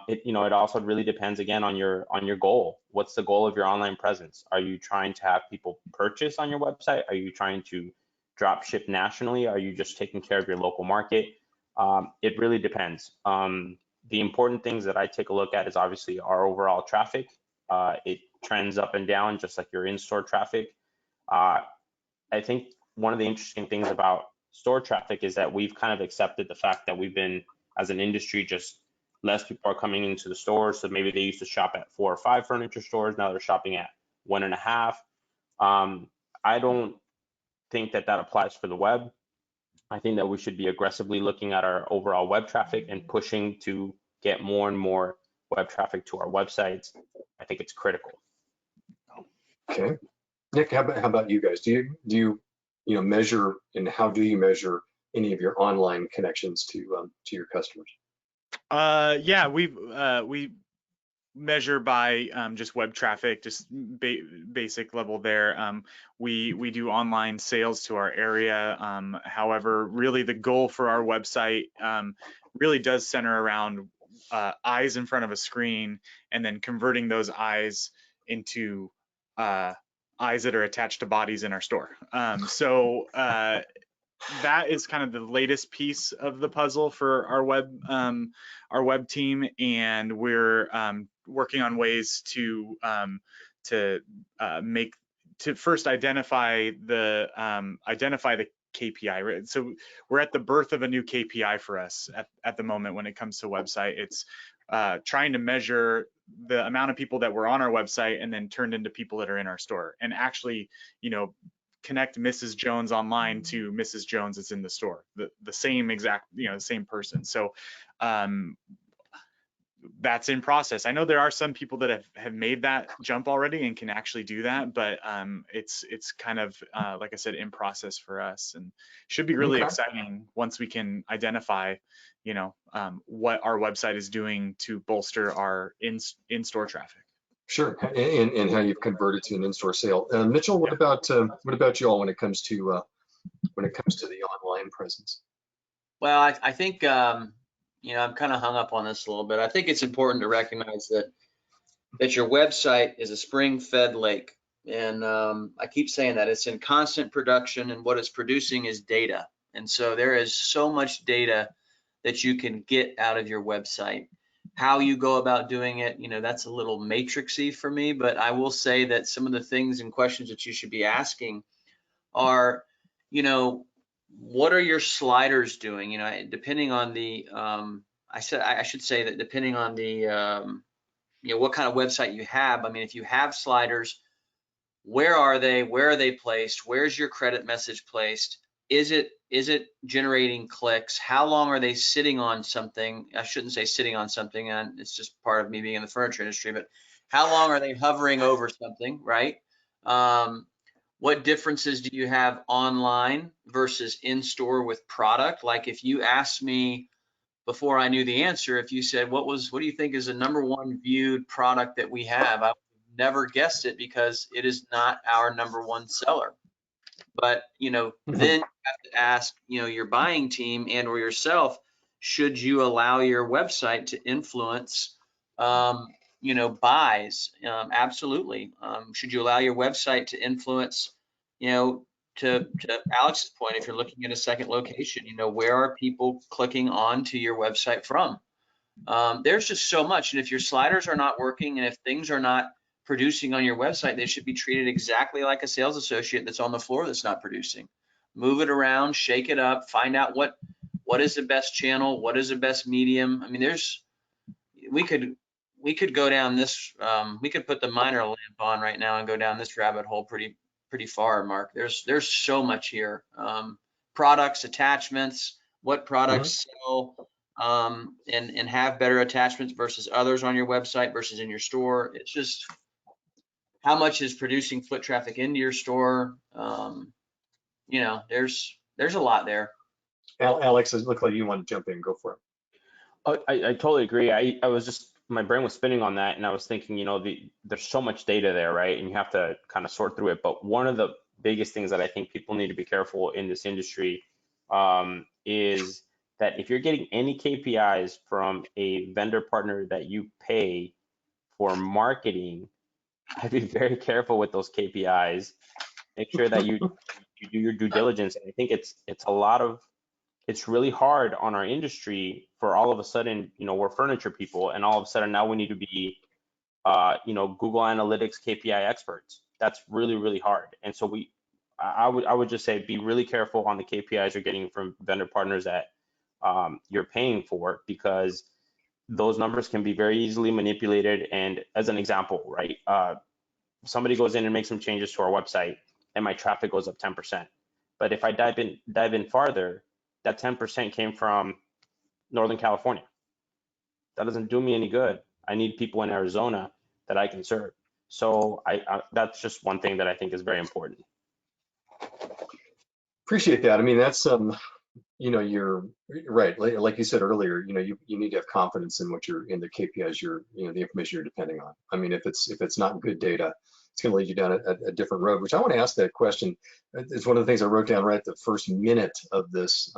It also really depends again on your goal. What's the goal of your online presence? Are you trying to have people purchase on your website? Are you trying to drop ship nationally? Are you just taking care of your local market? It really depends. The important things that I take a look at is obviously our overall traffic. It trends up and down just like your in-store traffic. I think one of the interesting things about store traffic is that we've kind of accepted the fact that we've been, as an industry, just less people are coming into the stores. So maybe they used to shop at 4 or 5 furniture stores. Now they're shopping at 1.5. I don't think that applies for the web. I think that we should be aggressively looking at our overall web traffic and pushing to get more and more web traffic to our websites. I think it's critical. Okay, Nick, how about you guys? Do you measure, and how do you measure any of your online connections to your customers? Yeah, we measure by just web traffic, just basic level there. We do online sales to our area. However, really the goal for our website really does center around eyes in front of a screen, and then converting those eyes into eyes that are attached to bodies in our store. So that is kind of the latest piece of the puzzle for our web team, and we're working on ways to first identify the KPI. Right? So we're at the birth of a new KPI for us at the moment when it comes to website. It's trying to measure the amount of people that were on our website and then turned into people that are in our store, and actually, connect Mrs. Jones online to Mrs. Jones that's in the store, the same exact, the same person. So that's in process. I know there are some people that have made that jump already and can actually do that, but it's kind of like I said, in process for us, and should be really exciting once we can identify what our website is doing to bolster our in-store traffic. Sure, and how you've converted to an in-store sale. Mitchell, what about you all when it comes to the online presence? Well, I think I'm kind of hung up on this a little bit. I think it's important to recognize that your website is a spring-fed lake, and I keep saying that it's in constant production, and what it's producing is data. And so there is so much data that you can get out of your website. How you go about doing it, that's a little matrixy for me, but I will say that some of the things and questions that you should be asking are, what are your sliders doing? Depending on the, I should say that depending on the, what kind of website you have. I mean, if you have sliders, where are they? Where are they placed? Where's your credit message placed? Is it generating clicks? How long are they sitting on something? I shouldn't say sitting on something, and it's just part of me being in the furniture industry, but how long are they hovering over something, right? What differences do you have online versus in store with product? Like if you asked me before I knew the answer, if you said, what do you think is the #1 viewed product that we have? I would never guessed it because it is not our #1 seller. But, then you have to ask, your buying team and or yourself, should you allow your website to influence, buys? Absolutely. Should you allow your website to influence, to Alex's point, if you're looking at a second location, where are people clicking on to your website from? There's just so much. And if your sliders are not working and if things are not producing on your website, they should be treated exactly like a sales associate that's on the floor that's not producing. Move it around, shake it up, find out what is the best channel, what is the best medium. I mean, we could go down this, we could put the minor lamp on right now and go down this rabbit hole pretty far, Mark. There's so much here. Products, attachments, what products sell, and have better attachments versus others on your website versus in your store. It's just how much is producing foot traffic into your store. There's a lot there. Alex, it looked like you want to jump in. Go for it. Oh, I totally agree. I was just, my brain was spinning on that, and I was thinking, there's so much data there, right? And you have to kind of sort through it. But one of the biggest things that I think people need to be careful in this industry is that if you're getting any KPIs from a vendor partner that you pay for marketing, I'd be very careful with those KPIs. Make sure that you do your due diligence. And I think it's really hard on our industry for all of a sudden, we're furniture people, and all of a sudden now we need to be, Google Analytics KPI experts. That's really, really hard. And so I would just say be really careful on the KPIs you're getting from vendor partners that you're paying for, because those numbers can be very easily manipulated. And as an example, right, somebody goes in and makes some changes to our website, and my traffic goes up 10%. But if I dive in farther, that 10% came from Northern California. That doesn't do me any good. I need people in Arizona that I can serve. So that's just one thing that I think is very important. Appreciate that. I mean, that's you're right. Like you said earlier, you need to have confidence in in the KPIs the information you're depending on. I mean, if it's not good data, it's going to lead you down a different road. Which I want to ask that question. It's one of the things I wrote down right at the first minute of this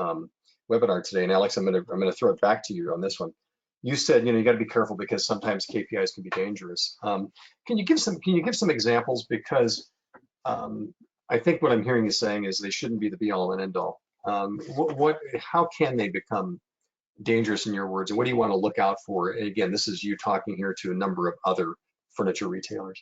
webinar today. And Alex, I'm going to throw it back to you on this one. You said you got to be careful because sometimes KPIs can be dangerous. Can you give some examples? Because I think what I'm hearing you saying is they shouldn't be the be all and end all. How can they become dangerous in your words, and what do you want to look out for? And again, this is you talking here to a number of other furniture retailers.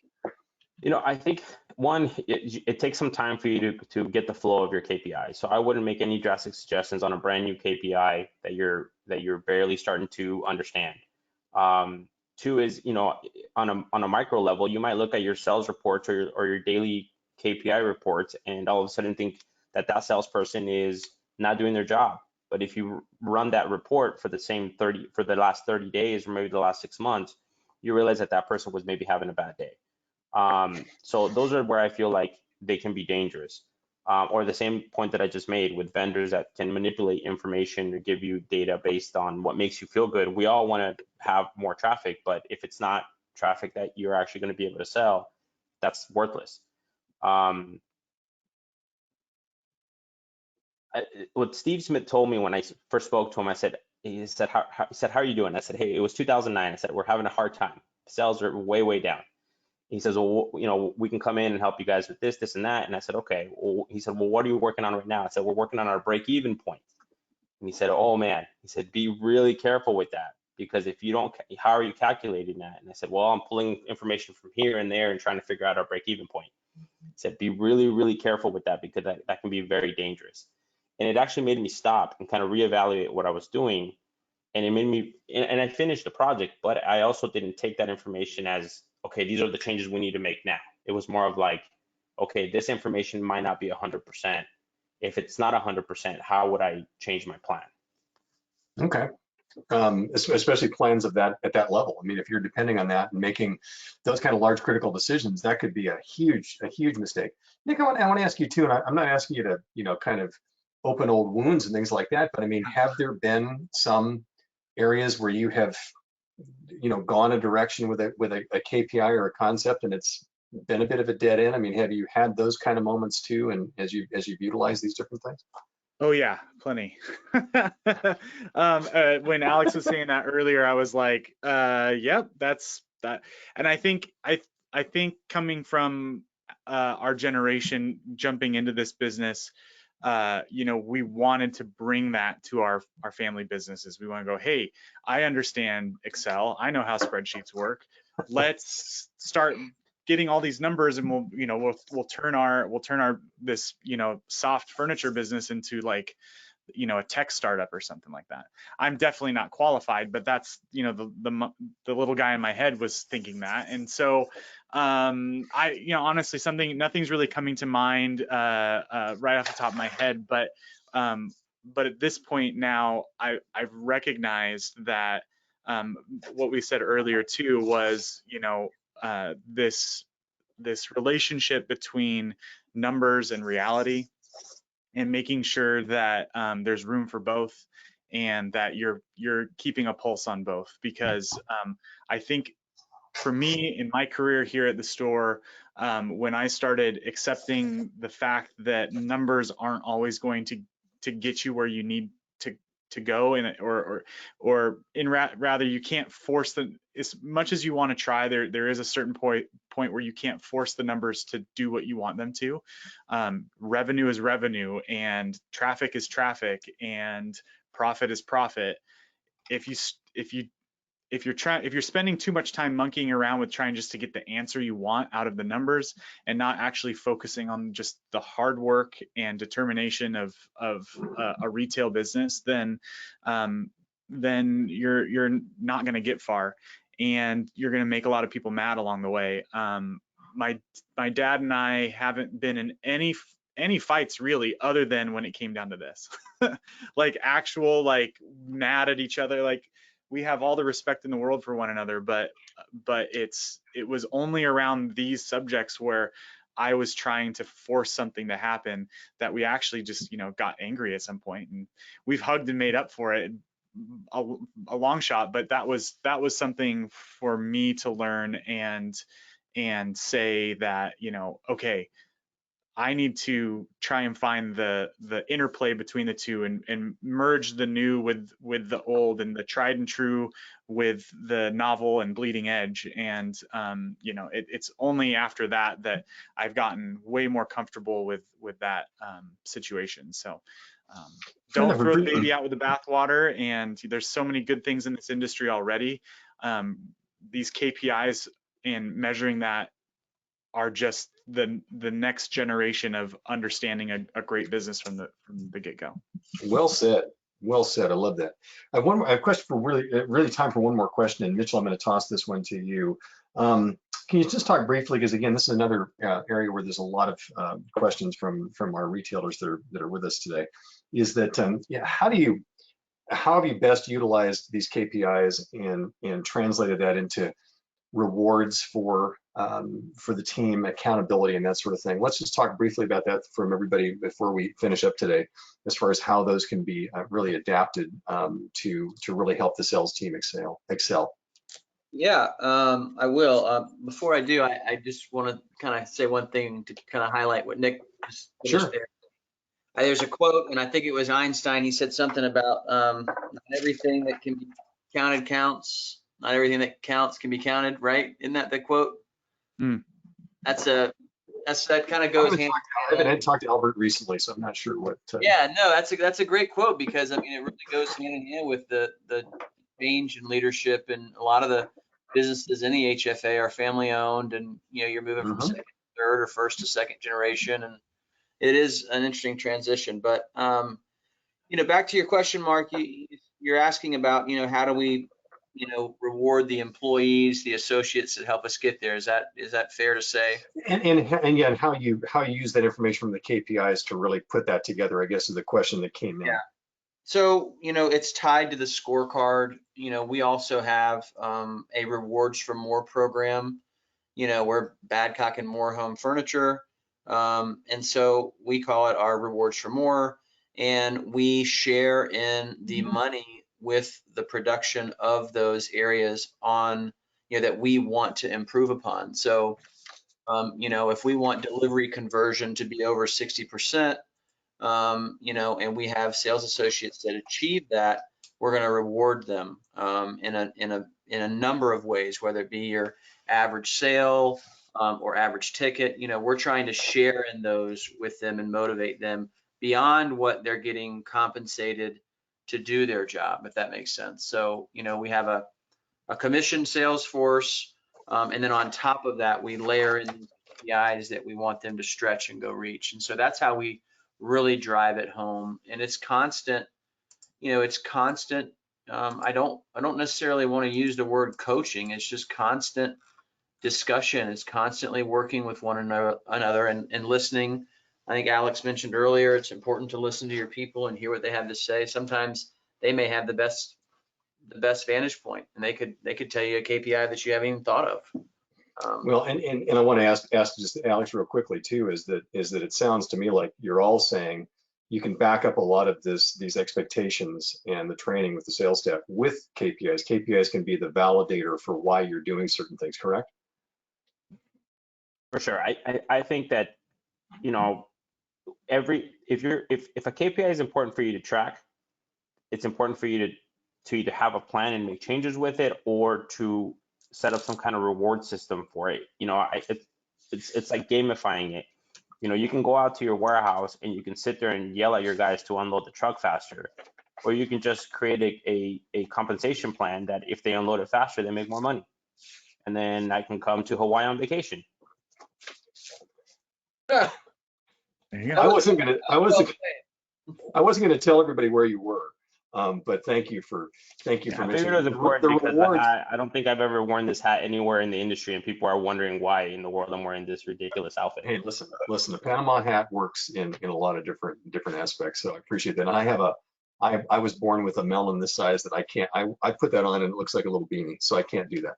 I think one, it takes some time for you to get the flow of your KPI. So I wouldn't make any drastic suggestions on a brand new KPI that you're barely starting to understand. Two is, on a micro level, you might look at your sales reports or your daily KPI reports, and all of a sudden think that salesperson is not doing their job. But if you run that report for the last 30 days or maybe the last 6 months, you realize that person was maybe having a bad day. So those are where I feel like they can be dangerous. Or the same point that I just made with vendors that can manipulate information or give you data based on what makes you feel good. We all want to have more traffic, but if it's not traffic that you're actually going to be able to sell, that's worthless. What Steve Smith told me when I first spoke to him, he said, how are you doing? I said, hey, it was 2009. I said, we're having a hard time. Sales are way, way down. He says, well, we can come in and help you guys with this, and that. And I said, okay. Well, he said, well, what are you working on right now? I said, we're working on our break-even point. And he said, oh man, he said, be really careful with that, because if you don't, how are you calculating that? And I said, well, I'm pulling information from here and there and trying to figure out our break-even point. I said, be really, really careful with that, because that can be very dangerous. And it actually made me stop and kind of reevaluate what I was doing. And it made me, and I finished the project, but I also didn't take that information as, okay, these are the changes we need to make now. It was more of like, okay, this information might not be 100%. If it's not 100%, how would I change my plan? Okay. Especially plans of that at that level. I mean, if you're depending on that and making those kind of large critical decisions, that could be a huge mistake. Nick, I want to ask you too, and I'm not asking you to, kind of open old wounds and things like that, but I mean, have there been some areas where you have, gone a direction with a KPI or a concept and it's been a bit of a dead end? I mean, have you had those kind of moments too, and as you've utilized these different things? Oh yeah, plenty. When Alex was saying that earlier, I was like, yep, that's that. And I think coming from our generation jumping into this business, we wanted to bring that to our family businesses. We want to go, hey, I understand Excel. I know how spreadsheets work. Let's start getting all these numbers, and we'll turn our this soft furniture business into like a tech startup or something like that. I'm definitely not qualified, but that's the little guy in my head was thinking that. And so I honestly nothing's really coming to mind right off the top of my head, but at this point now I've recognized that what we said earlier too was this relationship between numbers and reality, and making sure that there's room for both, and that you're keeping a pulse on both. Because I think for me in my career here at the store, when I started accepting the fact that numbers aren't always going to get you where you need to go, and rather you can't force them as much as you want to try. There is a certain point where you can't force the numbers to do what you want them to. Revenue is revenue, and traffic is traffic, and profit is profit. If you're spending too much time monkeying around with trying just to get the answer you want out of the numbers, and not actually focusing on just the hard work and determination of a retail business, then you're not going to get far, and you're going to make a lot of people mad along the way. My dad and I haven't been in any fights really, other than when it came down to this, like actual mad at each other. Like, we have all the respect in the world for one another, but it was only around these subjects where I was trying to force something to happen that we actually just got angry at some point, and we've hugged and made up for it a long shot. But that was something for me to learn and say that okay, I need to try and find the interplay between the two, and merge the new with the old, and the tried and true with the novel and bleeding edge. And it's only after that I've gotten way more comfortable with that situation. So don't throw the baby out with the bathwater. And there's so many good things in this industry already. These KPIs and measuring that are just the next generation of understanding a great business from the get-go. Well said. Well said. I love that. I have a question for really time for one more question. And Mitchell, I'm going to toss this one to you. Can you just talk briefly, because again, this is another area where there's a lot of questions from our retailers that are with us today, is that how have you best utilized these KPIs and translated that into rewards for the team, accountability, and that sort of thing? Let's just talk briefly about that from everybody before we finish up today, as far as how those can be really adapted to really help the sales team excel. Yeah, I will. Before I do, I just want to kind of say one thing to kind of highlight what Nick just finished Sure. there. There's a quote, and I think it was Einstein. He said something about not everything that can be counted counts. Not everything that counts can be counted, right? Isn't that the quote? Mm. That kind of goes hand. I haven't talked to Albert recently, so I'm not sure what. Yeah, no, that's a great quote, because I mean it really goes hand in hand with the change in leadership, and a lot of the businesses in the HFA are family owned, and you're moving from second to third or first to second generation, and it is an interesting transition. But back to your question, Mark, you're asking about how do we reward the employees, the associates that help us get there. Is that fair to say? And how you use that information from the KPIs to really put that together, I guess, is the question that came in. Yeah. So, it's tied to the scorecard. We also have a rewards for more program. We're Badcock and More Home Furniture. And so we call it our rewards for more, and we share in the money with the production of those areas on, that we want to improve upon. So, if we want delivery conversion to be over 60%, and we have sales associates that achieve that, we're going to reward them in a number of ways, whether it be your average sale or average ticket. We're trying to share in those with them and motivate them beyond what they're getting compensated to do their job, if that makes sense. So, we have a commission sales force, and then on top of that, we layer in KPIs that we want them to stretch and go reach. And so that's how we really drive it home. And it's constant, it's constant. I don't necessarily want to use the word coaching. It's just constant discussion. It's constantly working with one another and listening. I think Alex mentioned earlier, it's important to listen to your people and hear what they have to say. Sometimes they may have the best vantage point, and they could tell you a KPI that you haven't even thought of. Well, and I want to ask just Alex real quickly too, is that it sounds to me like you're all saying you can back up a lot of these expectations and the training with the sales staff with KPIs. KPIs can be the validator for why you're doing certain things, correct? For sure. I think that, if a KPI is important for you to track, it's important for you to either have a plan and make changes with it, or to set up some kind of reward system for it. It's like gamifying it. You can go out to your warehouse and you can sit there and yell at your guys to unload the truck faster, or you can just create a compensation plan that if they unload it faster, they make more money. And then I can come to Hawaii on vacation. There you go. I wasn't gonna tell everybody where you were, but thank you for I figured mentioning it was important because rewards. I don't think I've ever worn this hat anywhere in the industry, and people are wondering why in the world I'm wearing this ridiculous outfit. Hey, listen, the Panama hat works in a lot of different aspects, so I appreciate that. And I was born with a melon this size that I put that on and it looks like a little beanie, so I can't do that.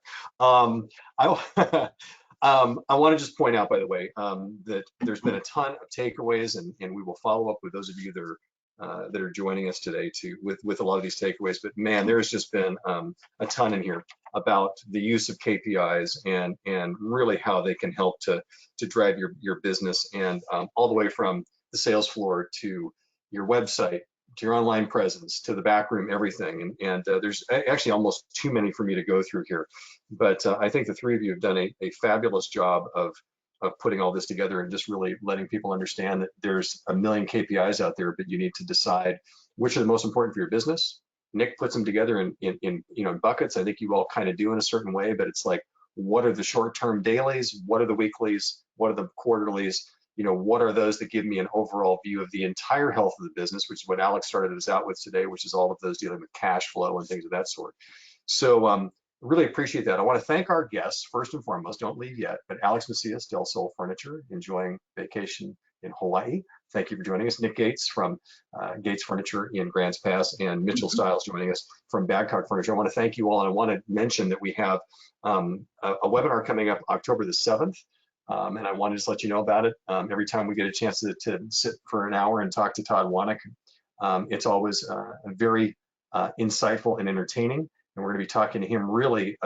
I want to just point out, by the way, that there's been a ton of takeaways, and we will follow up with those of you that are joining us today with a lot of these takeaways. But man, there's just been a ton in here about the use of KPIs and really how they can help to drive your business, and all the way from the sales floor to your website, to your online presence, to the back room, everything. And there's actually almost too many for me to go through here. But I think the three of you have done a fabulous job of putting all this together and just really letting people understand that there's a million KPIs out there, but you need to decide which are the most important for your business. Nick puts them together in buckets. I think you all kind of do in a certain way, but it's like, what are the short-term dailies? What are the weeklies? What are the quarterlies? What are those that give me an overall view of the entire health of the business, which is what Alex started us out with today, which is all of those dealing with cash flow and things of that sort. So really appreciate that. I want to thank our guests first and foremost. Don't leave yet, but Alex Macias, Del Sol Furniture, enjoying vacation in Hawaii. Thank you for joining us. Nick Gates from Gates Furniture in Grants Pass, and Mitchell Stiles joining us from Badcock Furniture. I want to thank you all, and I want to mention that we have a webinar coming up October the 7th. And I want to just let you know about it. Every time we get a chance to sit for an hour and talk to Todd Wanek, it's always very insightful and entertaining. And we're going to be talking to him, really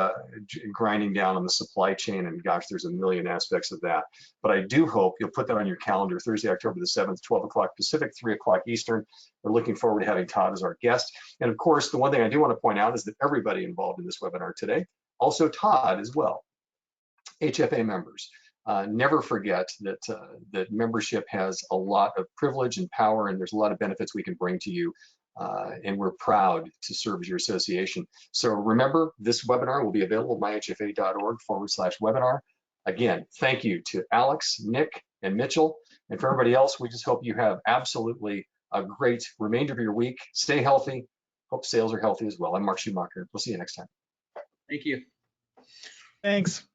grinding down on the supply chain. And gosh, there's a million aspects of that. But I do hope you'll put that on your calendar, Thursday, October the 7th, 12 o'clock Pacific, 3 o'clock Eastern. We're looking forward to having Todd as our guest. And of course, the one thing I do want to point out is that everybody involved in this webinar today, also Todd as well, HFA members. Never forget that membership has a lot of privilege and power, and there's a lot of benefits we can bring to you and we're proud to serve as your association. So remember, this webinar will be available at myhfa.org/webinar. Again, thank you to Alex, Nick, and Mitchell. And for everybody else, we just hope you have absolutely a great remainder of your week. Stay healthy. Hope sales are healthy as well. I'm Mark Schumacher. We'll see you next time. Thank you. Thanks.